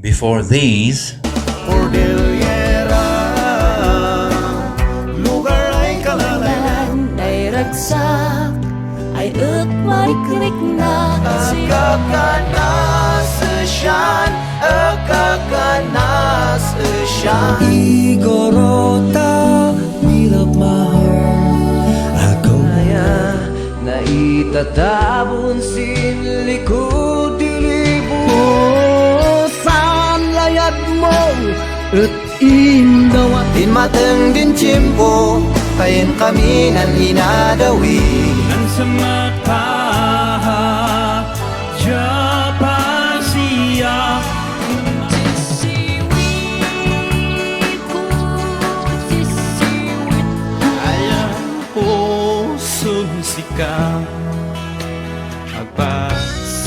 Before these, Cordillera, lugar ay kalalayan, ay ragsak, ay ök-marikrik na Agkakanas siyan, agkakanas siyan. Igorota, milap mahal, agaw na itatabon sin likod dilibo. Saan layad mo, at indawa din mateng din tiyempo, kayin kami nan inadawi. Ang samata Japa siya Ayaw ko sumsika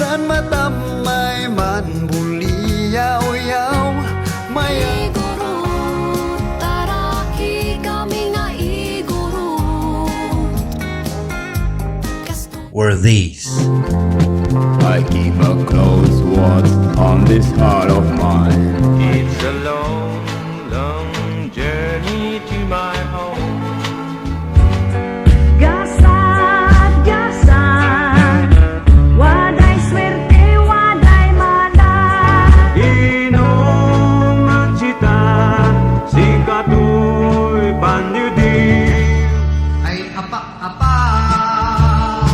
San matamay man buliyaw-yaw Maya Igorot, taraki kami nga Igorot. were these. I keep a close watch on this heart of mine. It's a long, long journey to my home. Gasat, gasat, waday swerte, waday madat. Inong magsita, si katoy pandyudi. ay apak-apak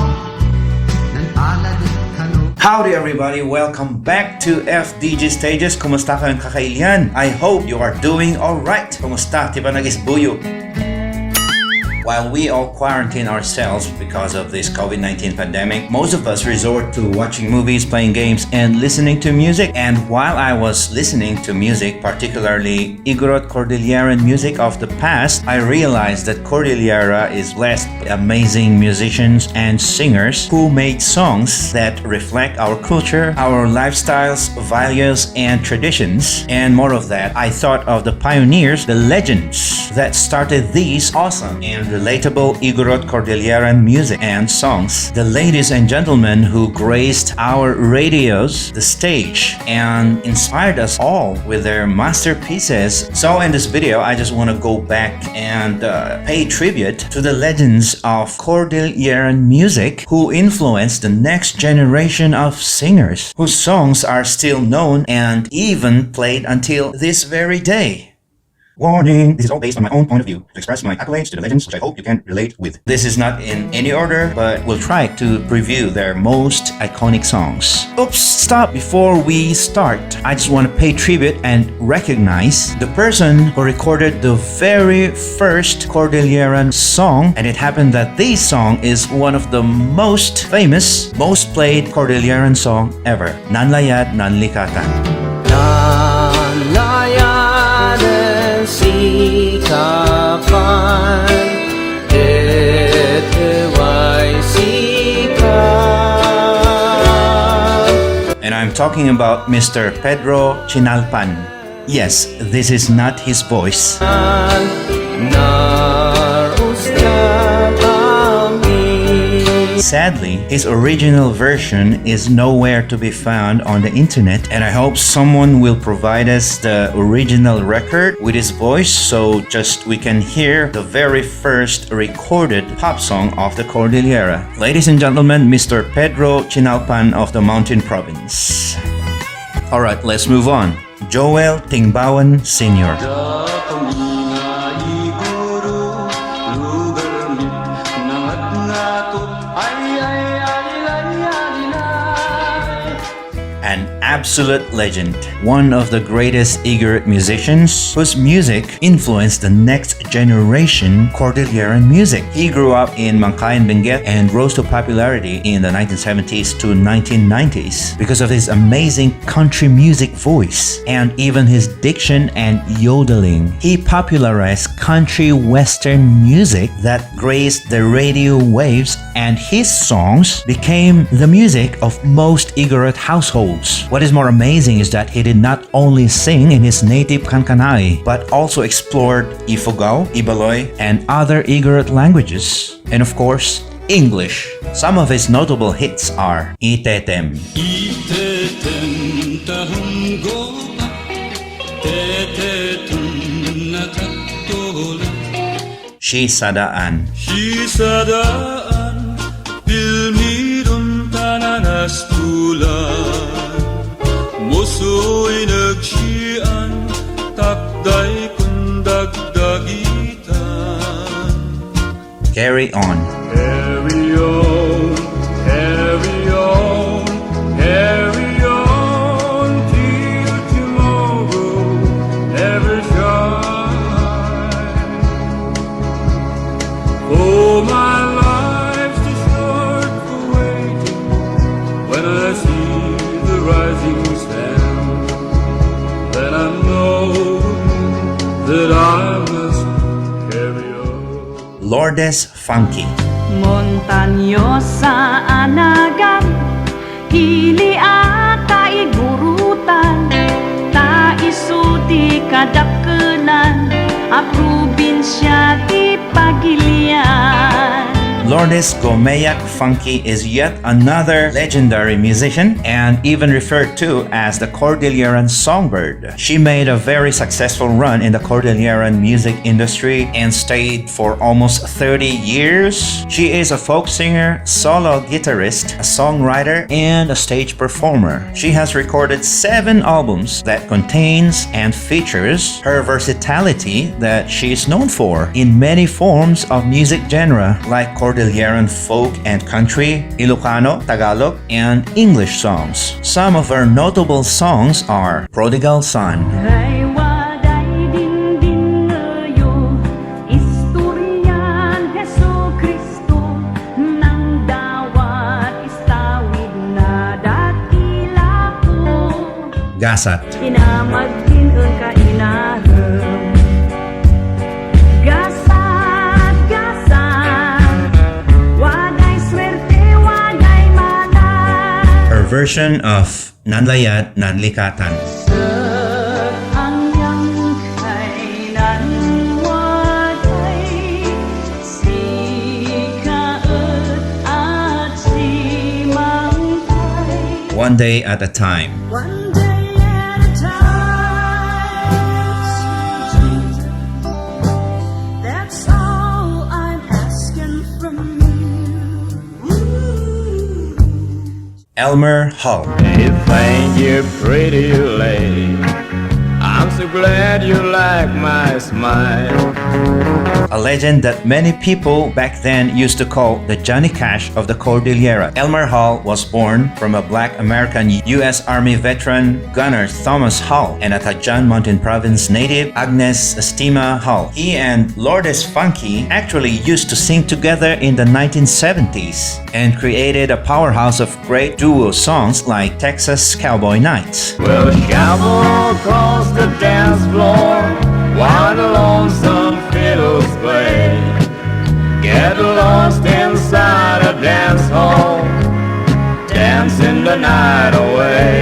Nang alad kano Howdy everybody, welcome back to FDG Stages. Kumusta kayong kakailian? I hope you are doing alright. Kumusta? Di ba nagisbuyo? While we all quarantine ourselves because of this COVID-19 pandemic, most of us resort to watching movies, playing games, and listening to music. And while I was listening to music, particularly Igorot-Cordilleran music of the past, I realized that Cordillera is blessed with amazing musicians and singers who made songs that reflect our culture, our lifestyles, values, and traditions. And more of that, I thought of the pioneers, the legends that started these awesome and relatable Igorot-Cordilleran music and songs. The ladies and gentlemen who graced our radios, the stage, and inspired us all with their masterpieces. So in this video, I just want to go back and pay tribute to the legends of Cordilleran music who influenced the next generation of singers, whose songs are still known and even played until this very day. Warning, this is all based on my own point of view to express my accolades to the legends, which I hope you can relate with. This is not in any order, but we'll try to preview their most iconic songs. Oops, stop! Before we start, I just want to pay tribute and recognize the person who recorded the very first Cordilleran song, and it happened that this song is one of the most famous, most played Cordilleran song ever. Nanlayad Nanlikatan. Nalayanan sikapan Eteway sikan And I'm talking about Mr. Pedro Chinalpan. Yes, this is not his voice. Sadly, his original version is nowhere to be found on the internet, and I hope someone will provide us the original record with his voice so just we can hear the very first recorded pop song of the Cordillera. Ladies and gentlemen, Mr. Pedro Chinalpan of the Mountain Province. Alright, let's move on. Joel Dingbawan Sr. An absolute legend, one of the greatest Igorot musicians whose music influenced the next generation Cordilleran music. He grew up in Mangkayan, Benguet and rose to popularity in the 1970s to 1990s because of his amazing country music voice and even his diction and yodeling. He popularized country western music that graced the radio waves, and his songs became the music of most Igorot households. What is more amazing is that he did not only sing in his native Kankanai, but also explored Ifugao, Ibaloy, and other Igorot languages, and of course, English. Some of his notable hits are Itetem, Itetem tahunggo Shisadaan. Sisadaan, pilmirong tananastulan, muso'y nagsian, takday kung dagdagitan. Carry on. Carry on, carry on, carry on till tomorrow never shine. Oh, my life's too short for waiting when I see the rising sun. Then I know that I must carry on. Lourdes Funky. Montanyosa anagan, Hilia kaigurutan, Taisuti kadakkenan, A probinsya ti Pagilian. Lourdes Gomeyak Funky is yet another legendary musician and even referred to as the Cordelian Songbird. She made a very successful run in the Cordilleran music industry and stayed for almost 30 years. She is a folk singer, solo guitarist, a songwriter, and a stage performer. She has recorded 7 albums that contains and features her versatility that she is known for in many forms of music genre like Cordilleran folk and country, Ilocano, Tagalog, and English songs. Some of her notable songs are Prodigal Son, Ay waday din ngayon, Istoryan Heso Kristo, Nang dawat istawid na dakila ko. Gasat, Kinamag din ang kainahem. Gasat, gasat, waday swerte, waday manan. her version of Nanlayat Nanlikatan. Ang yang kainan waday, sikaet at simangkay. One Day at a Time. One day at a time, that's all I'm asking from you. Elmer Hall, Hey, thank you, pretty lady. I'm so glad you like my smile. a legend that many people back then used to call the Johnny Cash of the Cordillera. Elmer Hall was born from a black American U.S. Army veteran, Gunner Thomas Hall, and a Tajan Mountain Province native, Agnes Estima Hall. He and Lourdes Funky actually used to sing together in the 1970s and created a powerhouse of great duo songs like Texas Cowboy Nights. Well, cowboy across the dance floor while the lonesome fiddles play. Get lost inside a dance hall, dancing the night away.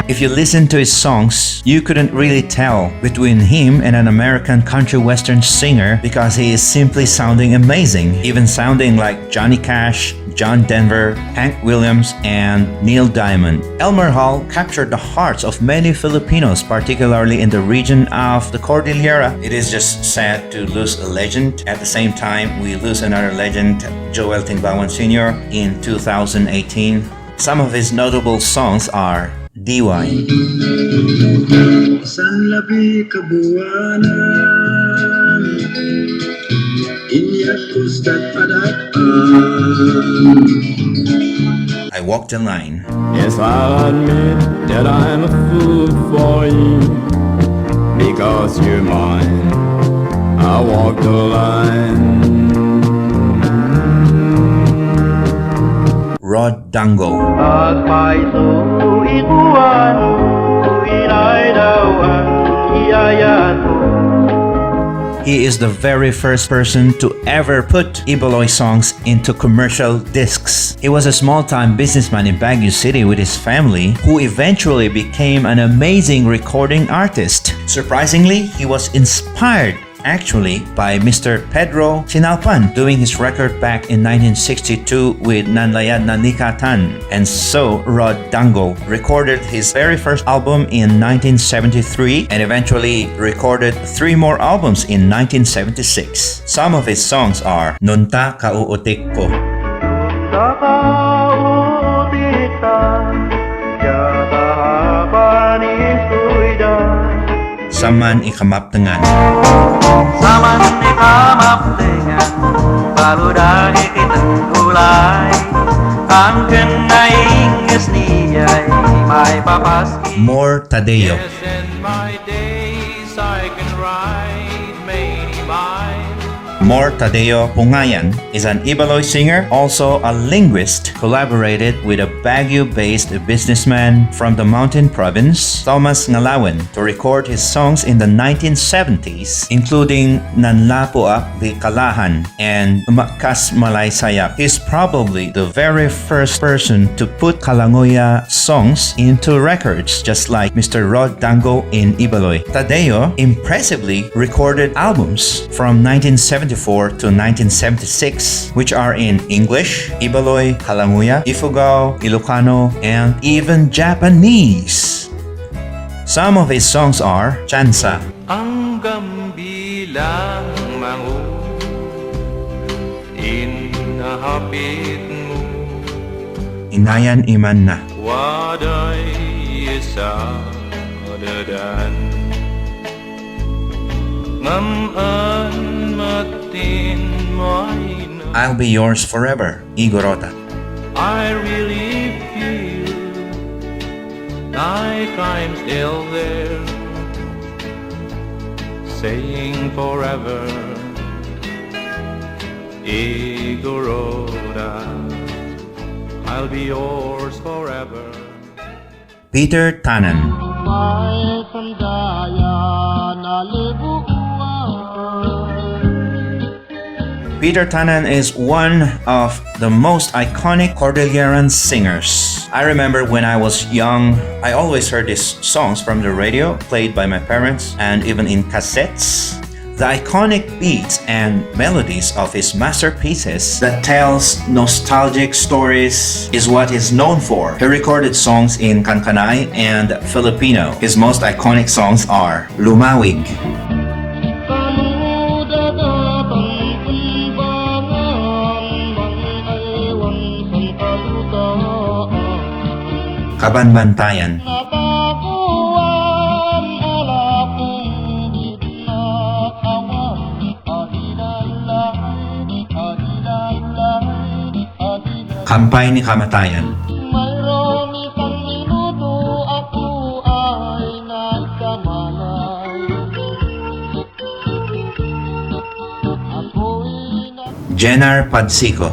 If you listen to his songs, you couldn't really tell between him and an American country western singer because he is simply sounding amazing, even sounding like Johnny Cash, John Denver, Hank Williams, and Neil Diamond. Elmer Hall captured the hearts of many Filipinos, particularly in the region of the Cordillera. It is just sad to lose a legend. At the same time, we lose another legend, Joel Dingbawan Sr. in 2018. Some of his notable songs are Diway, San labi kabuanan, Inyat kustat padaan. I Walk the Line, Yes, I'll admit that I'm a fool for you, because you're mine. I walk the line. Rod Dango, At paituikuan, inay daw ang iyayato. he is the very first person to ever put Ibaloy songs into commercial discs. He was a small-time businessman in Baguio City with his family who eventually became an amazing recording artist. Surprisingly, he was inspired actually by Mr. Pedro Chinalpan, doing his record back in 1962 with ꜱᴛᴞ And so Rod Dango recorded his very first album in 1973 and eventually recorded 3 more albums in 1976. Some of his songs are Nunta Kauutik Ko, Saman Ikamaptengan, Saman ikamaptengan Baludahi kitang gulay Ang kenaing niyay May papaski More Tadeo, Yes, in my days I can write many miles. More Tadeo Pungayan is an Ibaloy singer, also a linguist, collaborated with a Baguio-based businessman from the mountain province, Thomas Ngalawan, to record his songs in the 1970s, including Nanlapuak di Kalahan and Makas Malay Sayap. He's probably the very first person to put Kalangoya songs into records, just like Mr. Rod Dango in Ibaloy. Tadeo impressively recorded albums from 1974 to 1976, which are in English, Ibaloy, Kalangoya, Ifugao, Ilocano, and even Japanese. Some of his songs are Chansa, Ang gambilang mangu inahapit mo Inayan Iman Na, waday isa dadan ngaman matin mo'y na I'll Be Yours Forever, Igorota. I really feel like I'm still there saying forever Igorota, I'll be yours forever. Peter Tannen, May kandaya na libuan Peter Tannen is one of the most iconic Cordilleran singers. I remember when I was young, I always heard his songs from the radio, played by my parents, and even in cassettes. The iconic beats and melodies of his masterpieces that tells nostalgic stories is what he's known for. He recorded songs in Kankanay and Filipino. His most iconic songs are Lumawig, Kabanbantayan, Kampay ni Kamatayan, Mayroon isang minuto ako ay nagkamalay Ako'y Jenar Padsiko,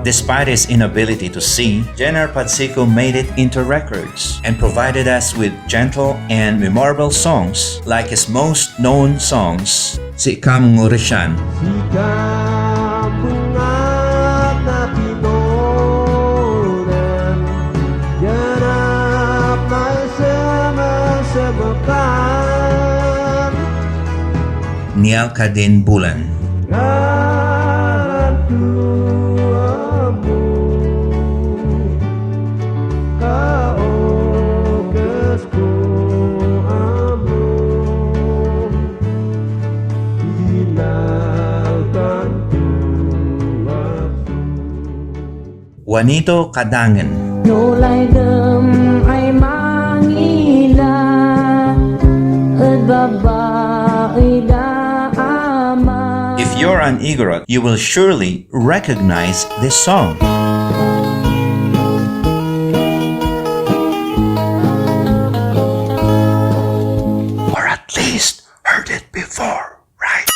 Despite his inability to sing, Jenar Padsiko made it into records and provided us with gentle and memorable songs like his most known songs, Si Kam Ngurisyan, Nial Kadin Bulan, Juanito Cadangan, Nolay dem ay mangila at babae da ama. If you're an Igorot, you will surely recognize this song. Or at least heard it before, right?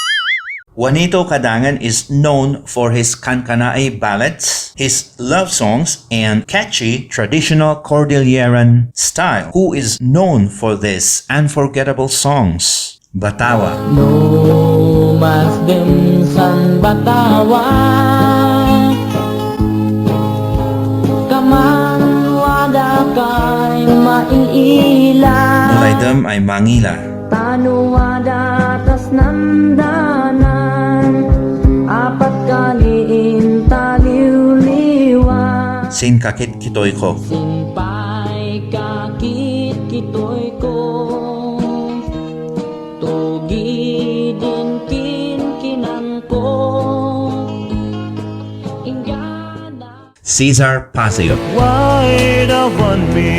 Juanito Cadangan is known for his Kankanaay ballads, his love songs, and catchy traditional Cordilleran style. Who is known for these unforgettable songs? Batawa, No mas dem san batawa mailila Mulay dem ay mangila. Tanuwada tas namdanan Apat kaliin taliw-liwa Sin kakit kitoy ko. Simpay kakit kitoy ko Tugi din kinkinan ko Ingana Cesar Paseo. Why dawan mi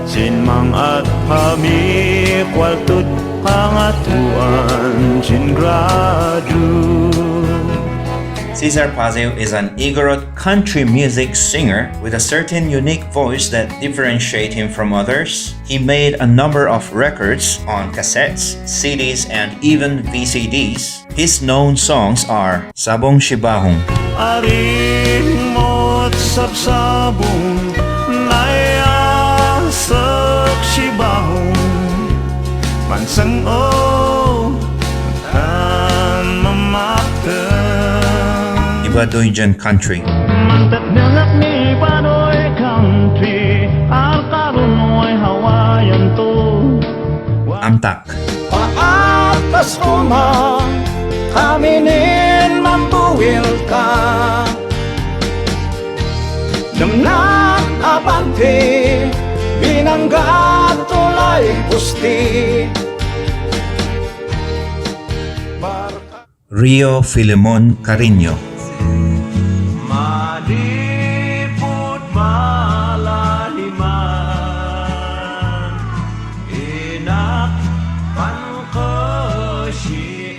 Sin mang at pami Kwaltut pangatuan Sin gradu Cesar Paseo is an Igorot country music singer with a certain unique voice that differentiates him from others. He made a number of records on cassettes, CDs, and even VCDs. His known songs are Sabong Shibahong, Aring mo't sabsabong Nayasak sibahong Mansang o Tan mamaktan Ibadoyjan Country, Mantat nalak ni Badoy Country Alkarunoy Hawaiian to Amtak, Paatas uma Kaminin mambuwil ka Damnak abante Binangga tulay pusti Rio Filemon Carino, Malipot malahiman Inak pankasyian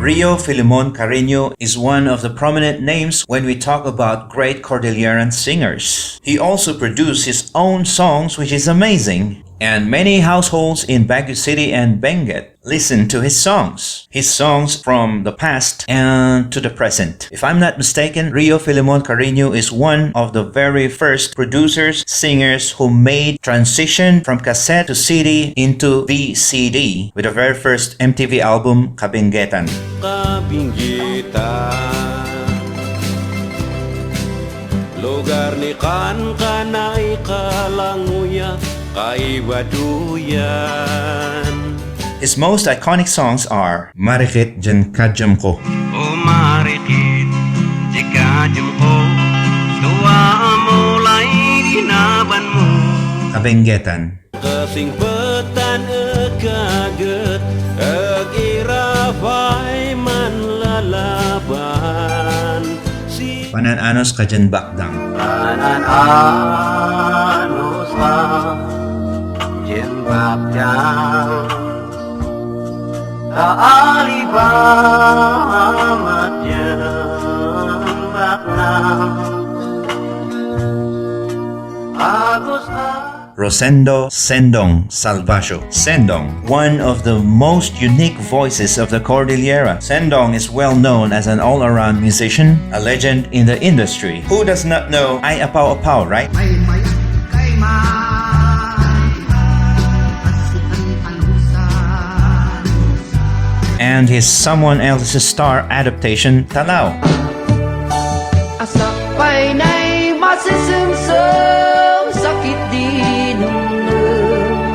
Rio Filemon Carino is one of the prominent names when we talk about great Cordilleran singers. He also produced his own songs, which is amazing. And many households in Baguio City and Benguet listen to his songs. His songs from the past and to the present. If I'm not mistaken, Rio Filemon Carino is one of the very first producers, singers who made transition from cassette to CD into VCD with the very first MTV album, Kabinggetan. Lugar ni kan kanay kalanguya kaiwaduyan His most iconic songs are Marikit Jan Kajam Ko, O marikit jika jempo Dua mulai dinaban mo Kabinggetan, Kasing petan kaget Agirafay man lalaban Si Panan-anos Kajan Bakdang, Anan-anos ka Jimbak jang Kaalibamat jimbak nang Agus Rosendo Sendong Salvasio. Sendong, one of the most unique voices of the Cordillera. Sendong is well known as an all-around musician, a legend in the industry. Who does not know Ay Apaw Apaw, right? And his Someone Else's Star adaptation, Talao. Asapay na'y masisumsum Sakit di numnum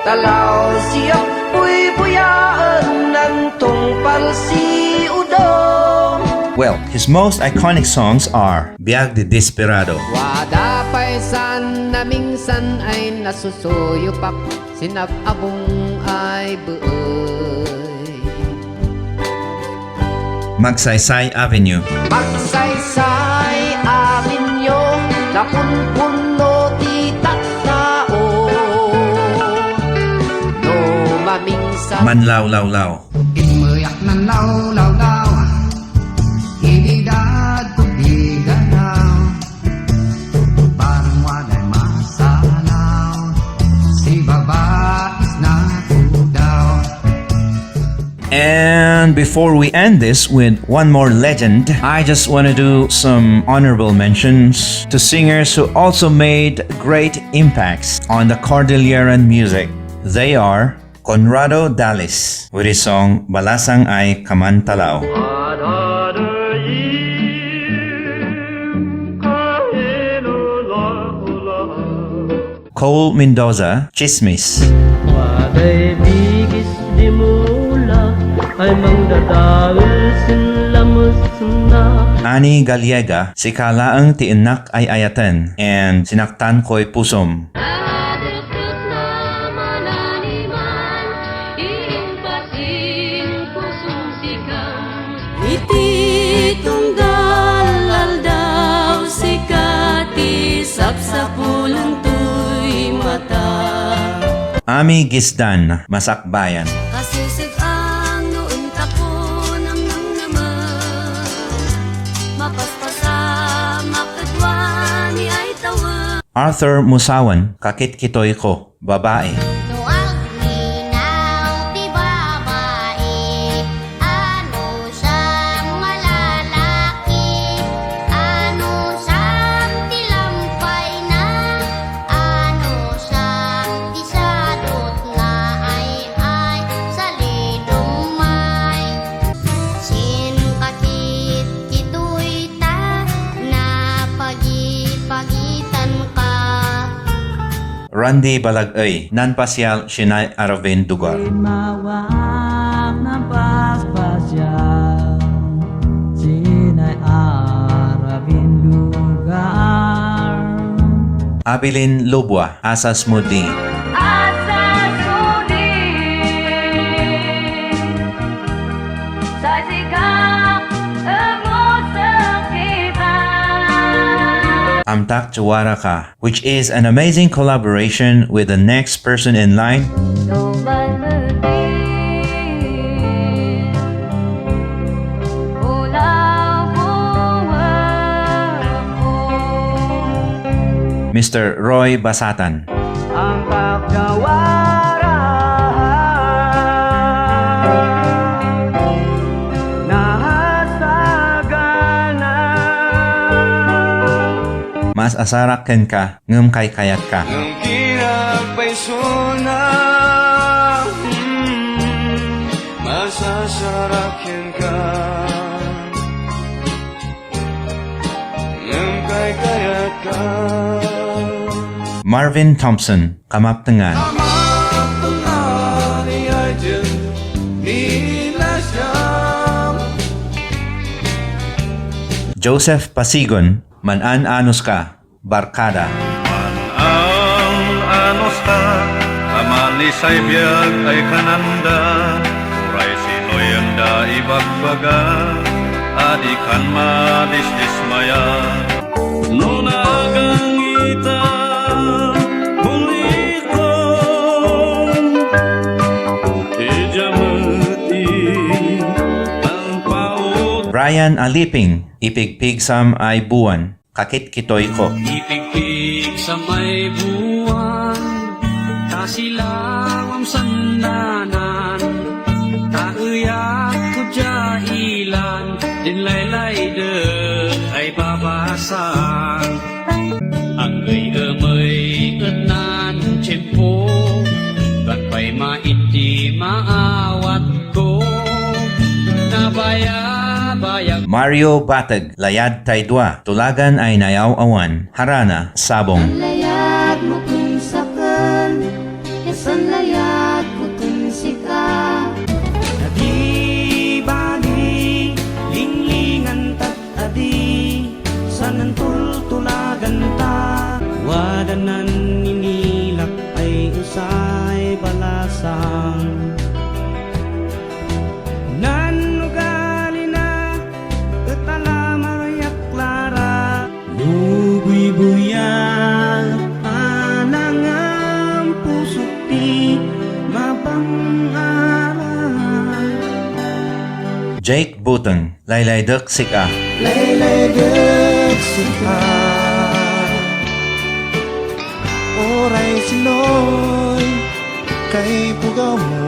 Talaw siya buy-buyaan Ng tungpal si udong Well, his most iconic songs are Biag de Desperado, Wada paisan na minsan ay nasusuyupak Sinag-abong ay buoy Magsaysay Avenue, Magsaysay amin nyo Na punpuno di tattao No mamingsan Manlaw Law Law, Inmayak na law-law-law Hinidad tubiganaw Parang walay masanaw Si babais na tudaw And before we end this with one more legend, I just want to do some honorable mentions to singers who also made great impacts on the Cordilleran music. They are Conrado Dalis with his song Balasang Ay Kamantalao, Cole Mendoza, Chismis. Waday bigis di mula ay mangdadal sinlamus na. Ani Gallega, si kalaang tiinak ay ayatan, and sinaktan ko'y pusom. Iti tunggal aldaw si kati sapsapulang tuy mata. Ami Gisdan, Masakbayan. Kasisig ang noon tapo ng naman. Mapaspasa makadwa ni ay tawa. Arthur Musawan, Kakit-Kitoy Ko, babae. Nuang minaw ti babae. Ano siyang malalaki. Ano siyang tilampay na. Ano siyang tisadot na ay salidong may. Sinkakit kito'y ta na pagitan ka. Randy Balagay, Nanpasyal, Shinay Aravin Dugar. Mawak na paspasyal sinay arabin lugar. Abilin Lubwa, Asas Mudi. Amtak Chawara Ka, which is an amazing collaboration with the next person in line, Mr. Roy Basatan. Ang pagkawara nahasagan na. Mas asaraken ka, ngem kay kayat ka. Ang pinagpaisuna masasarakin ka ng kay-kayat ka. Marvin Thompson, Kamaptengan. Mapangani ay dyan nila siyang Joseph Pasigon, Manan Anos Ka, Barkada. Ang anos ka, amalisay biyag ay kananda, uray sinoy ang daibagbaga, adikan madisdismaya. Nunagang ita, buliko, ijamati, ang paot. Brian Aliping, Ipigpig Sam Ay Buwan, Kakit-Kitoy Ko. Ipigpig sa may buwan, kasilang ang sandanan, kauyak ko jahilan, din laylay de ay babasan. Ang amay enan tiyempo, katpay maiti maawat ko, nabaya-bayag. Mario Batag, Layad Taydwa, Tulagan Ay Nayaw-awan, Harana, Sabong. Layag mo kung sakan, yasan layag ko kung sika. Nagibali, linglingan tat adi, sanan tultulagan ta. Wadanan ninilak ay usay balasang. Nanugali na, katala marayak klara. Lubuy-buya, anang pusok ti mapang-aral. Jake Buteng, Laylay Dek Sika. Leleget sika, oray sinoy kay pugaw mo.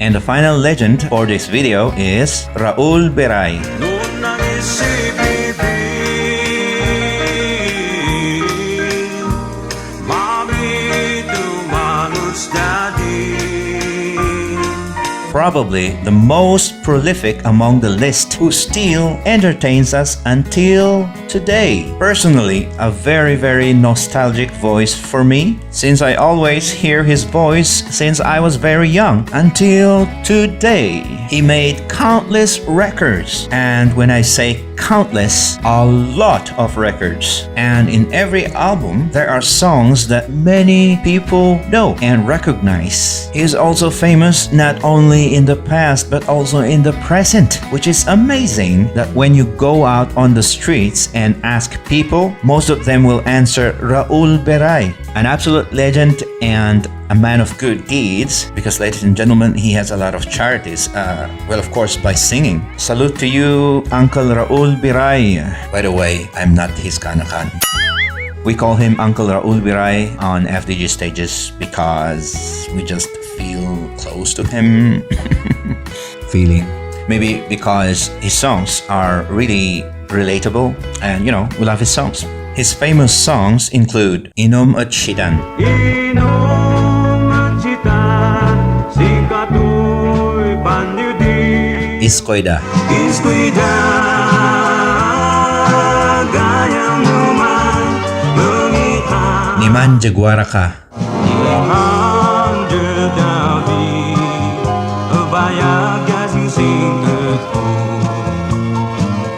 And the final legend for this video is Raul Beray. Noon nang isipibig, Mami tumalos dadi. probably the most prolific among the list, who still entertains us until today. Personally, a very nostalgic voice for me, since I always hear his voice since I was very young until today. He made countless records, and when I say countless, a lot of records. And in every album, there are songs that many people know and recognize. He is also famous not only in the past but also in the present, which is amazing that when you go out on the streets and ask people, most of them will answer Raul Beray, an absolute legend and a man of good deeds, because ladies and gentlemen, he has a lot of charities, well, of course, by singing. Salute to you, Uncle Raul Beray. By the way, I'm not his kanakan. We call him Uncle Raul Beray on FDG stages because we just feel close to him. Feeling. Maybe because his songs are really relatable and, you know, we love his songs. His famous songs include Inom at Shidan, Inom at Chitan, Sikato'y Panyudi, Iskoida, Iskuida, Gayang naman, Mungita, Niman Jaguara Ka, Niman Jadabi, Bayag Yasing Singatu,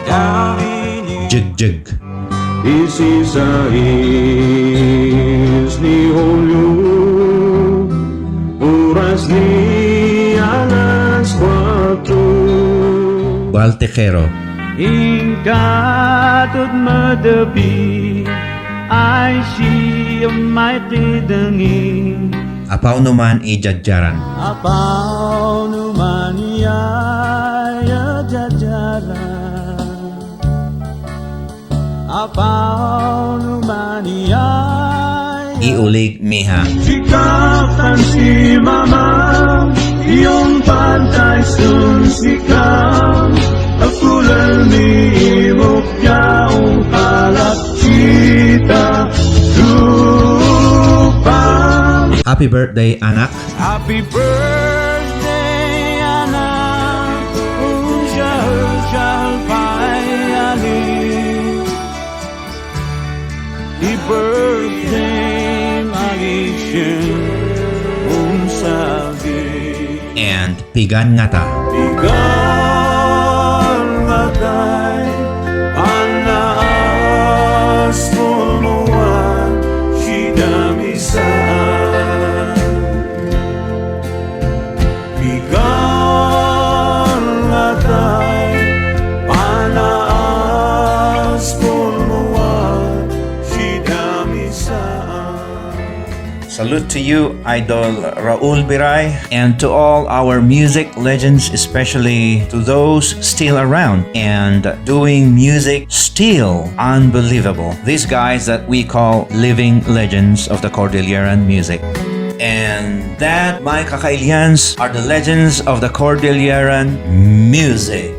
Dabi ni Jig, Isisais ni Julio, oras ni alas 4. Baltejero, Ingkatod madabi ay siyang may tidangin. Apaw naman Ijadjaran, Apaw naman iya'y jajaran. Apaw naman iya'y Iulig Miha, sikatan si mama, iyong pantay sunsikan. Akulan ni Mokyaong kalakita lupang. Happy birthday anak, Happy birthday, anak, usyal payanin. Happy birthday, magisyon, sabi. and Pigan Ngata. Bigan matay, anas pulmuan, sidamisan. Bigan matay, anas pulmuan, sidamisan. Salute to you, Idol Raul Beray, and to all our music legends, especially to those still around and doing music still unbelievable. These guys that we call living legends of the Cordilleran music. And that, my kakailians, are the legends of the Cordilleran music.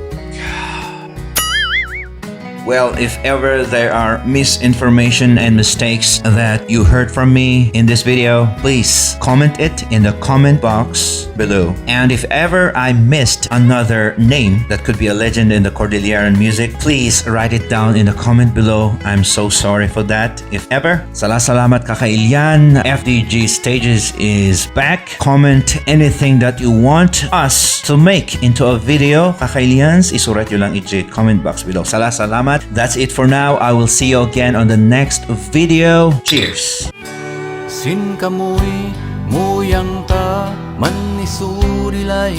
Well, if ever there are misinformation and mistakes that you heard from me in this video, please comment it in the comment box below. And if ever I missed another name that could be a legend in the Cordilleran music, please write it down in the comment below. I'm so sorry for that. If ever, salamat kakailian. FDG Stages is back. Comment anything that you want us to make into a video, kakailians. Isurat nyo lang i comment box below. Salamat. That's it for now. I will see you again on the next video. Cheers! Sin kamoy muyang ta manisuri-lay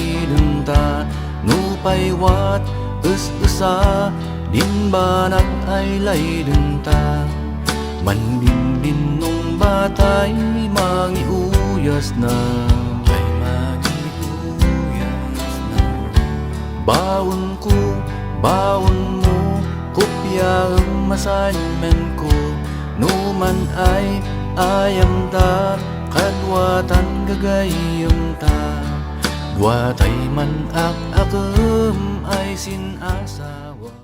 ta nupaywat us-usa dinbanat ay laydun ta manbinbin nung batay mangiuyas na ay mangiuyas na bawon ko bawon mo kopya ang assignment ko numan ay ayam ta kadwatan gagayam ta dwatay man ak akem ay sinasawa.